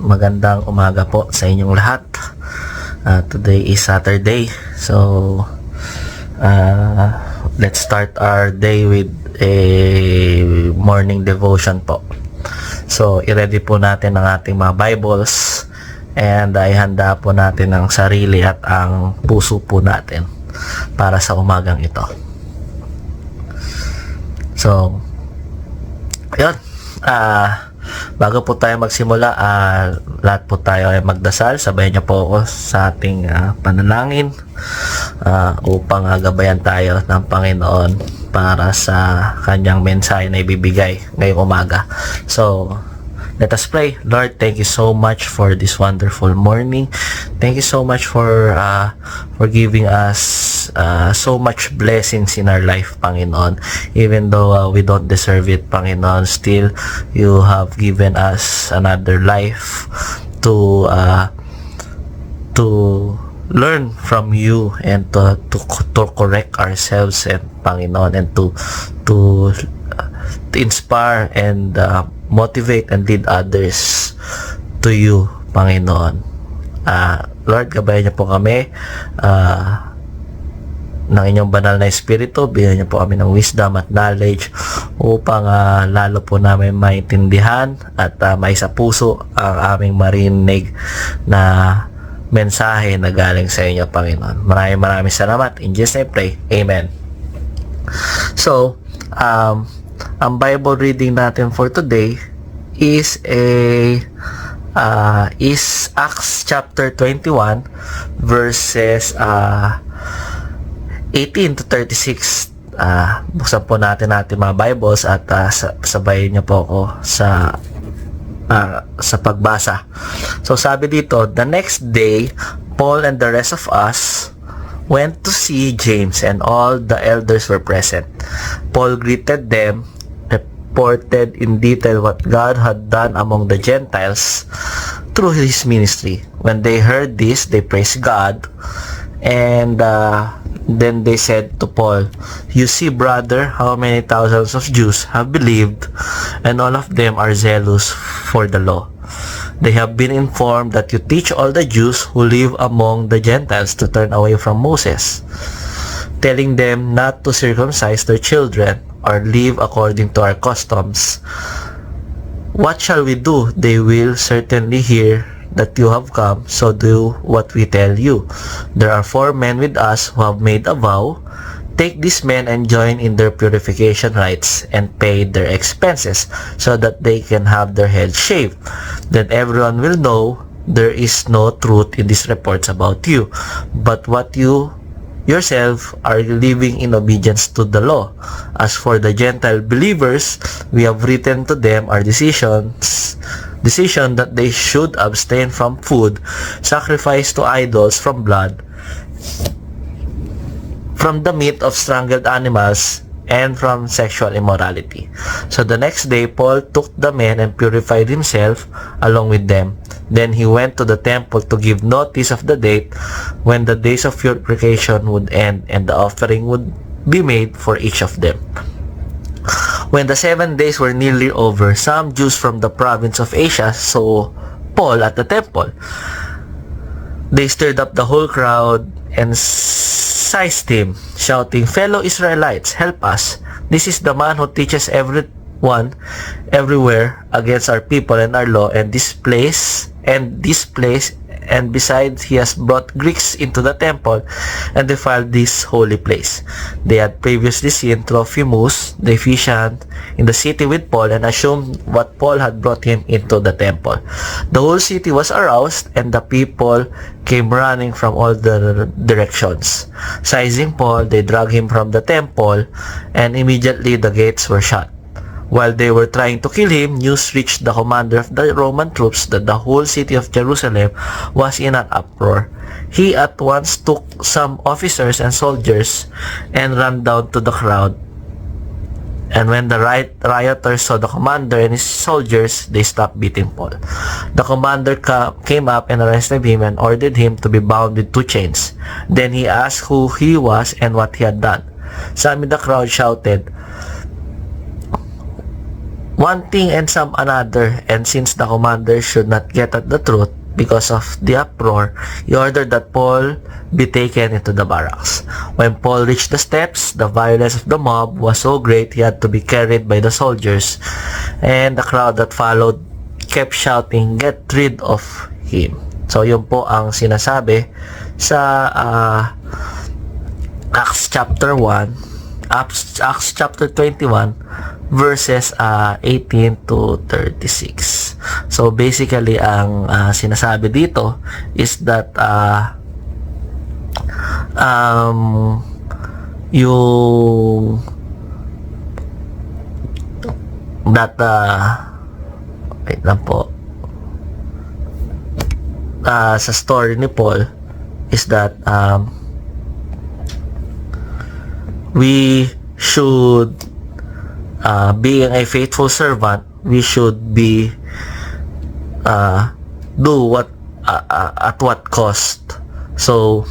Magandang umaga po sa inyong lahat. Today is Saturday. So, let's start our day with a morning devotion po. So, i-ready po natin ang ating mga Bibles and ihanda po natin ang sarili at ang puso po natin para sa umagang ito. So, yun. Bago po tayo magsimula, lahat po tayo ay magdasal. Sabayan niyo po ako sa ating panalangin upang gabayan tayo ng Panginoon para sa kanyang mensahe na ibibigay ngayong umaga. So, let us pray. Lord, thank you so much for this wonderful morning. Thank you so much for giving us so much blessings in our life, Panginoon. Even though we don't deserve it, Panginoon, still you have given us another life to learn from you and to correct ourselves, and Panginoon, and to inspire and motivate and lead others to you, Panginoon. Lord, gabayan niyo po kami ng inyong banal na espiritu. Bigyan niyo po kami ng wisdom at knowledge upang lalo po namin maintindihan at may sa puso ang aming marinig na mensahe na galing sa inyo, Panginoon. Maraming salamat. In Jesus' name I pray. Amen. So, ang Bible reading natin for today is Acts chapter 21 verses 18 to 36. Buksan po natin mga Bibles at sabayin niyo po ako sa pagbasa. So sabi dito, the next day, Paul and the rest of us went to see James, and all the elders were present. Paul greeted them, reported in detail what God had done among the Gentiles through his ministry. When they heard this, they praised God, and then they said to Paul, "You see, brother, how many thousands of Jews have believed, and all of them are zealous for the law. They have been informed that you teach all the Jews who live among the Gentiles to turn away from Moses, telling them not to circumcise their children or live according to our customs. What shall we do? They will certainly hear that you have come, so do what we tell you. There are 4 men with us who have made a vow. Take these men and join in their purification rites and pay their expenses so that they can have their heads shaved. Then everyone will know there is no truth in these reports about you, but what you yourself are living in obedience to the law. As for the Gentile believers, we have written to them our decision that they should abstain from food sacrificed to idols, from blood, from the meat of strangled animals, and from sexual immorality. So the next day, Paul took the men and purified himself along with them. Then he went to the temple to give notice of the date when the days of purification would end and the offering would be made for each of them. When the 7 days were nearly over, some Jews from the province of Asia saw Paul at the temple. They stirred up the whole crowd and seized him, shouting, "Fellow Israelites, help us. This is the man who teaches everyone everywhere against our people and our law, and this place, and besides, he has brought Greeks into the temple and defiled this holy place." They had previously seen Trophimus, the Ephesian, in the city with Paul, and assumed what Paul had brought him into the temple. The whole city was aroused, and the people came running from all the directions. Seizing Paul, they dragged him from the temple, and immediately the gates were shut. While they were trying to kill him, news reached the commander of the Roman troops that the whole city of Jerusalem was in an uproar. He at once took some officers and soldiers and ran down to the crowd. And when the rioters saw the commander and his soldiers, they stopped beating Paul. The commander came up and arrested him and ordered him to be bound with 2 chains. Then he asked who he was and what he had done. Some in the crowd shouted, one thing and some another, and since the commander should not get at the truth because of the uproar, he ordered that Paul be taken into the barracks. When Paul reached the steps, the violence of the mob was so great he had to be carried by the soldiers, and the crowd that followed kept shouting, "Get rid of him." So yun po ang sinasabi sa Acts chapter 1, Acts chapter 21 verses 18 to 36. So basically ang sinasabi dito is that yung that wait lang po, sa story ni Paul is that we should being a faithful servant, we should be do what at what cost. So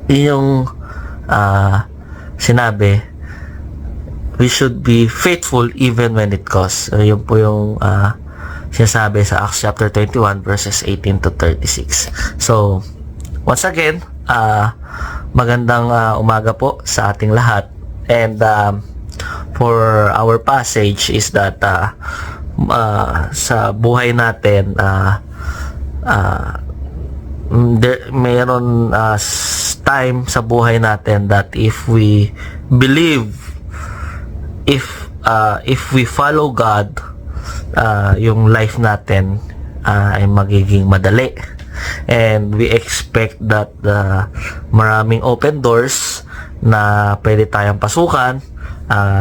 yung sinabi, we should be faithful even when it costs. So yun po yung sinasabi sa Acts chapter 21 verses 18 to 36. So once again, magandang umaga po sa ating lahat. And for our passage is that sa buhay natin mayroon time sa buhay natin that if we believe, if we follow God, yung life natin ay magiging madali. And we expect that maraming open doors na pwede tayong pasukan,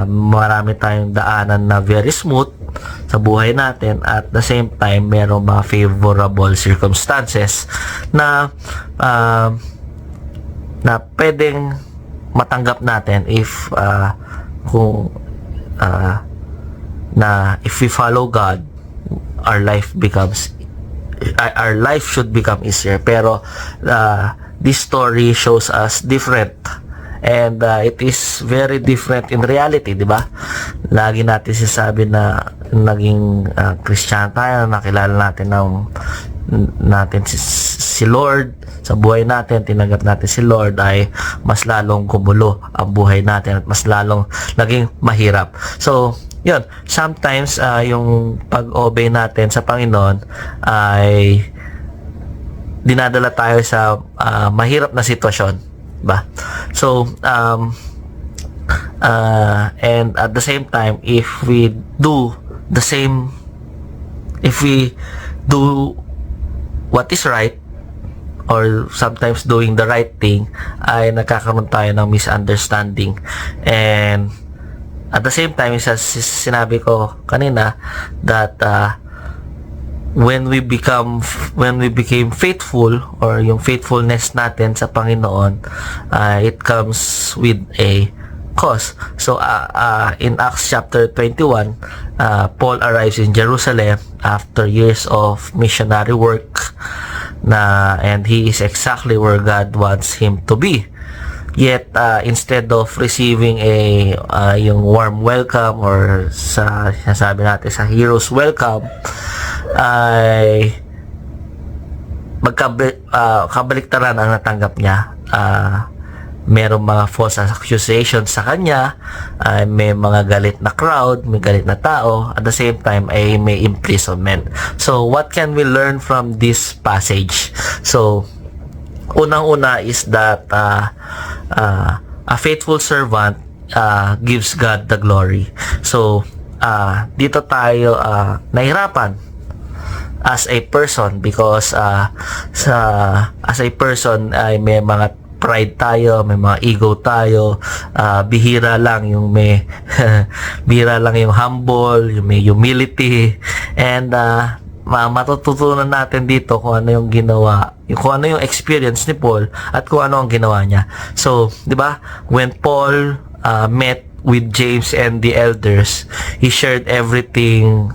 marami tayong daanan na very smooth sa buhay natin, at the same time merong mga favorable circumstances na pwedeng matanggap natin if if we follow God, our life should become easier. Pero this story shows us different, and it is very different in reality, di ba? Lagi natin sinasabi na naging Christian tayo, nakilala natin si Lord sa buhay natin, tinanggap natin si Lord, ay mas lalong gumulo ang buhay natin at mas lalong naging mahirap. So yun, sometimes yung pag-obey natin sa Panginoon ay dinadala tayo sa mahirap na sitwasyon, ba? So and at the same time, if we do what is right, or sometimes doing the right thing, ay nagkakaroon tayo ng misunderstanding. And at the same time, sinabi ko kanina that when we became faithful, or yung faithfulness natin sa Panginoon, it comes with a cost. So in Acts chapter 21, Paul arrives in Jerusalem after years of missionary work, and he is exactly where God wants him to be. Yet instead of receiving yung warm welcome, or sa sinasabi natin sa hero's welcome, ay kabaliktaran ang natanggap niya. Merong mga false accusations sa kanya, may mga galit na crowd, may galit na tao, at the same time ay may imprisonment. So what can we learn from this passage? So unang-una is that a faithful servant gives God the glory. So dito tayo nahirapan as a person, because as a person ay may mga pride tayo, may mga ego tayo, bihira lang yung bihira lang yung humble, yung may humility, and matututunan natin dito kung ano yung ginawa, kung ano yung experience ni Paul at kung ano ang ginawa niya. So, di ba, when Paul met with James and the elders, he shared everything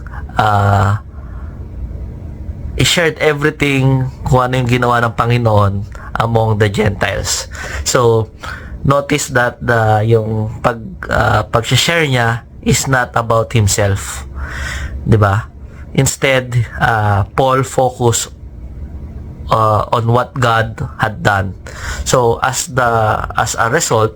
kung ano yung ginawa ng Panginoon among the Gentiles. So notice that yung pag-share niya is not about himself, 'di ba? Instead, Paul focused on what God had done. So as a result,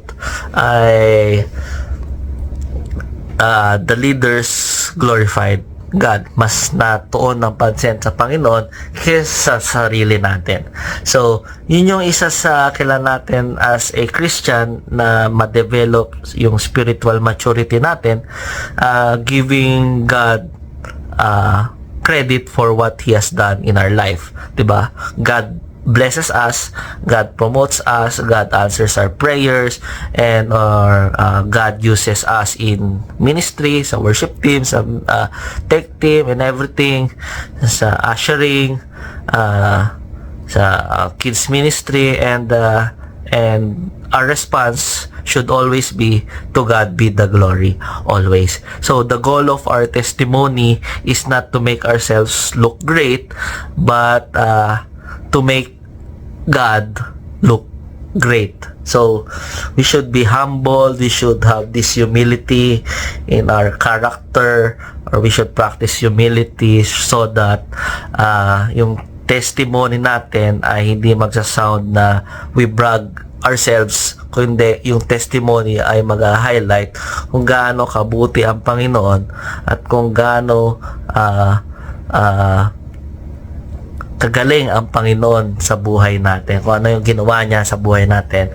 the leaders glorified God. Mas natuon ng pansin sa Panginoon kaysa sa sarili natin. So, yun yung isa sa kailangan natin as a Christian na ma-develop yung spiritual maturity natin, giving God credit for what He has done in our life. Diba? God blesses us, God promotes us, God answers our prayers, and God uses us in ministry, sa worship team, sa tech team, and everything, sa ushering, sa kids ministry, and our response should always be to God be the glory, always. So the goal of our testimony is not to make ourselves look great, but to make God look great. So we should be humble, we should have this humility in our character, or we should practice humility so that yung testimony natin ay hindi magsasound na we brag ourselves, kundi yung testimony ay mag-highlight kung gaano kabuti ang Panginoon at kung gaano kagaling ang Panginoon sa buhay natin, kung ano yung ginawa niya sa buhay natin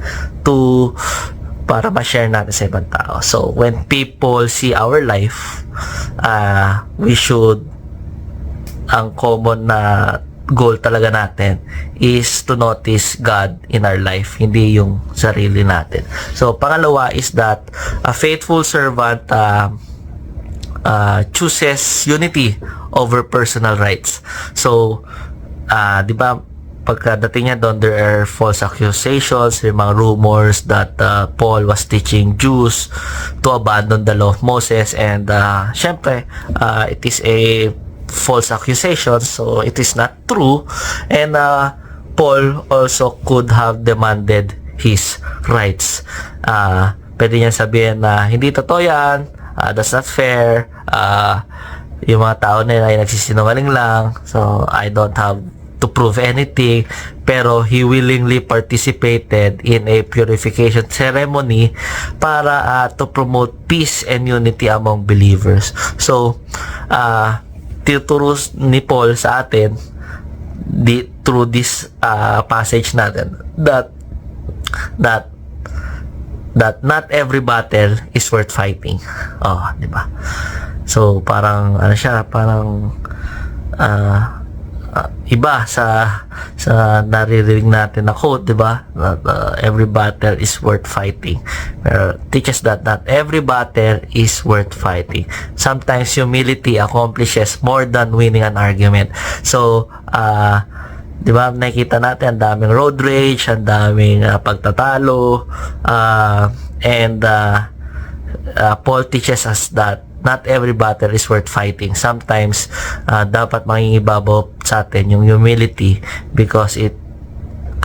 para ma-share natin sa ibang tao. So when people see our life, we should, ang common na goal talaga natin is to notice God in our life, hindi yung sarili natin. So pangalawa is that a faithful servant chooses unity over personal rights. So di ba, pagkadating niya doon, there are false accusations, yung mga rumors that Paul was teaching Jews to abandon the law of Moses, and syempre, it is a false accusation, so it is not true, and Paul also could have demanded his rights. Pwede niya sabihin na hindi totoo yan, that's not fair, yung mga tao na ay nagsisinungaling lang, so I don't have to prove anything, pero he willingly participated in a purification ceremony para to promote peace and unity among believers. So tinuturo ni Paul sa atin through this passage natin that not every battle is worth fighting. Di ba? So parang iba sa naririnig natin na quote, di ba? Every battle is worth fighting. Pero teaches that not every battle is worth fighting. Sometimes humility accomplishes more than winning an argument. So, di ba, nakikita natin ang daming road rage, ang daming pagtatalo, and Paul teaches us that not every battle is worth fighting. Sometimes, dapat mangingibabaw sa atin yung humility because it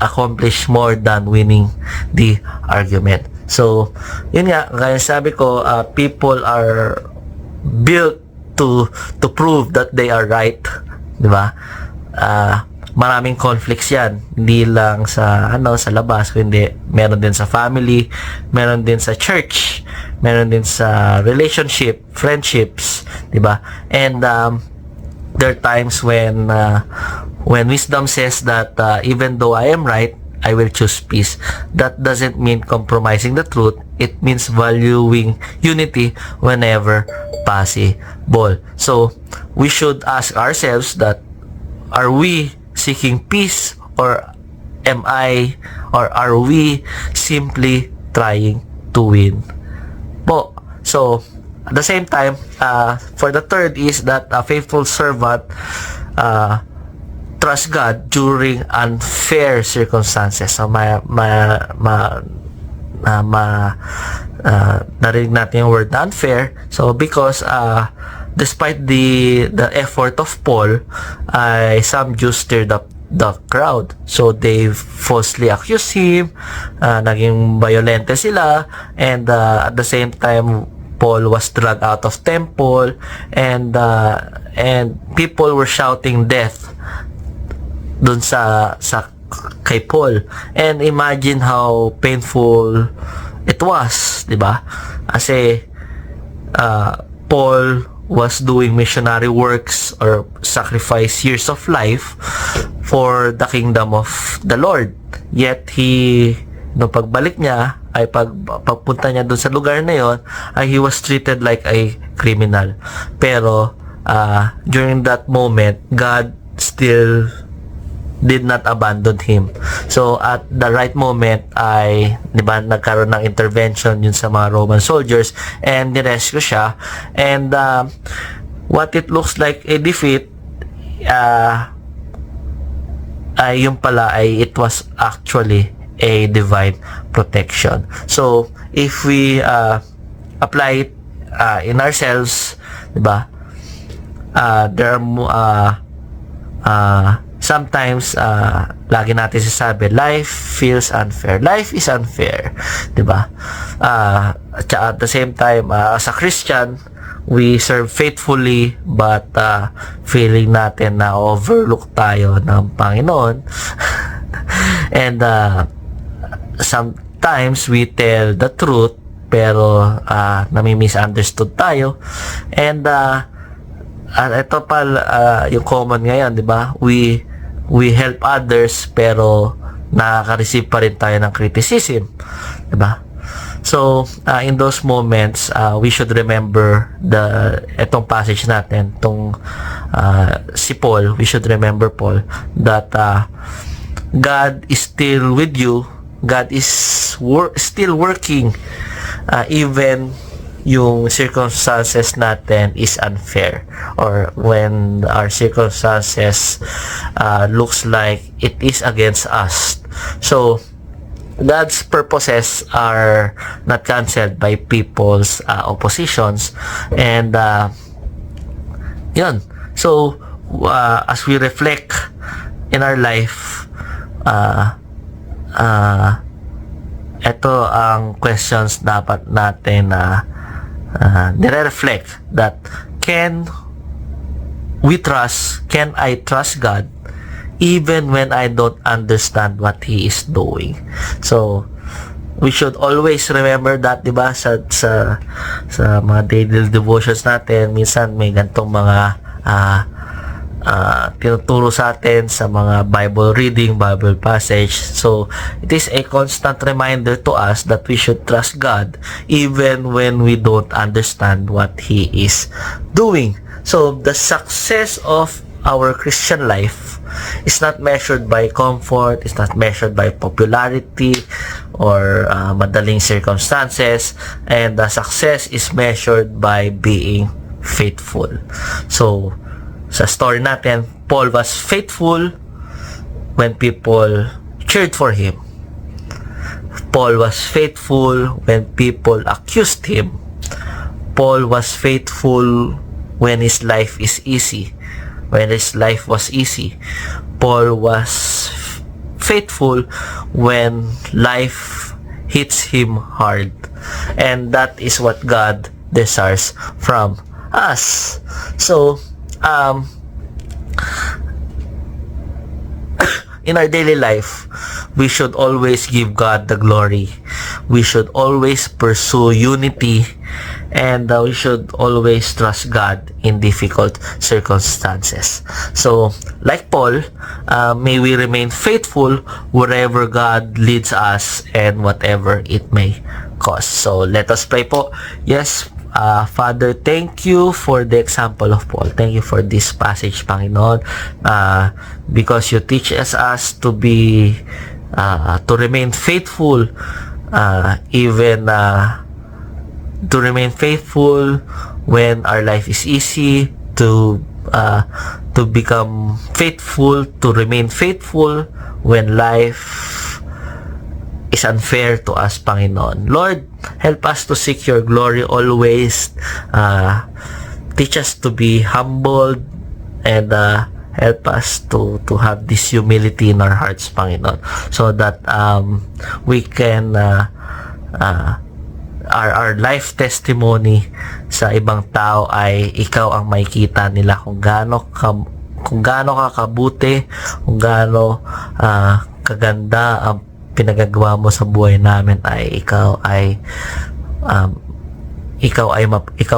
accomplish more than winning the argument. So, yun nga, kaya sabi ko, people are built to prove that they are right. Di ba? Maraming conflicts yan, hindi lang sa labas, kundi meron din sa family, meron din sa church, meron din sa relationship, friendships, di ba? And there are times when wisdom says that even though I am right, I will choose peace. That doesn't mean compromising the truth. It means valuing unity whenever possible. So we should ask ourselves that, are we seeking peace, or are we simply trying to win po? So at the same time, for the third is that a faithful servant trust God during unfair circumstances. So narinig natin yung word unfair. So because despite the effort of Paul, some Jews stirred up the crowd. So they falsely accused him, naging violente sila, and at the same time, Paul was dragged out of temple, and people were shouting death dun sa kay Paul. And imagine how painful it was, di ba? Kasi Paul was doing missionary works or sacrifice years of life for the kingdom of the Lord. Yet nung pagbalik niya, ay pagpunta niya dun sa lugar na yon, ay he was treated like a criminal. Pero during that moment, God still did not abandon him. So at the right moment ay, di ba, nagkaroon ng intervention yun sa mga Roman soldiers and nirescue siya. And what it looks like a defeat, ay yung pala ay it was actually a divine protection. So if we apply it in ourselves, di ba, there are sometimes lagi natin sasabi, life feels unfair. Life is unfair, 'di ba? At the same time, as a Christian, we serve faithfully, but feeling natin na overlook tayo ng Panginoon. And sometimes we tell the truth, pero nami-misunderstood tayo. And ito pa yung common ngayon, 'di ba? We help others, pero nakaka-receive pa rin tayo ng criticism, 'di ba? So in those moments, we should remember etong passage natin, si Paul. We should remember Paul that God is still with you. God is still working even yung circumstances natin is unfair, or when our circumstances looks like it is against us. So God's purposes are not cancelled by people's oppositions. And yun. So as we reflect in our life, ito ang questions dapat natin nire-reflect, that can I trust God even when I don't understand what He is doing? So we should always remember that, di ba, sa mga daily devotions natin. Minsan may gantong mga tinuturo sa atin sa mga Bible reading, Bible passage. So it is a constant reminder to us that we should trust God even when we don't understand what He is doing. So the success of our Christian life is not measured by comfort, is not measured by popularity or madaling circumstances, and the success is measured by being faithful. So sa story natin, Paul was faithful when people cheered for him. Paul was faithful when people accused him. Paul was faithful when his life is easy. When his life was easy. Paul was faithful when life hits him hard. And that is what God desires from us. So in our daily life, we should always give God the glory. We should always pursue unity, and we should always trust God in difficult circumstances. So, like Paul, may we remain faithful wherever God leads us and whatever it may cost. So, let us pray po. Yes, Father, thank you for the example of Paul. Thank you for this passage, Panginoon, because you teach us to be to remain faithful, even to remain faithful when our life is easy, to become faithful, to remain faithful when life is unfair to us, Panginoon. Lord, help us to seek your glory always. Teach us to be humbled, and help us to have this humility in our hearts, Panginoon, so that we can our life testimony sa ibang tao ay ikaw ang makikita nila kung gaano ka kabuti, kung gaano kaganda ang pinagagawa mo sa buhay namin, ay ikaw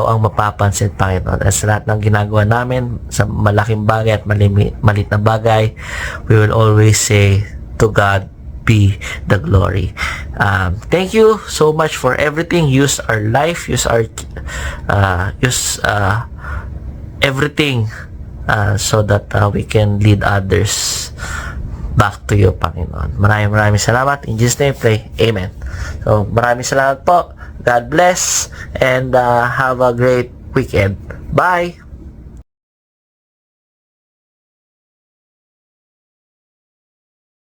ang mapapansin, Panginoon. At sa lahat ng ginagawa namin, sa malaking bagay at malit na bagay, we will always say, to God be the glory. Thank you so much for everything. Use our life, use everything so that we can lead others back to you, Panginoon. Maraming salamat. In Jesus' name, pray. Amen. So, maraming salamat po. God bless and have a great weekend. Bye!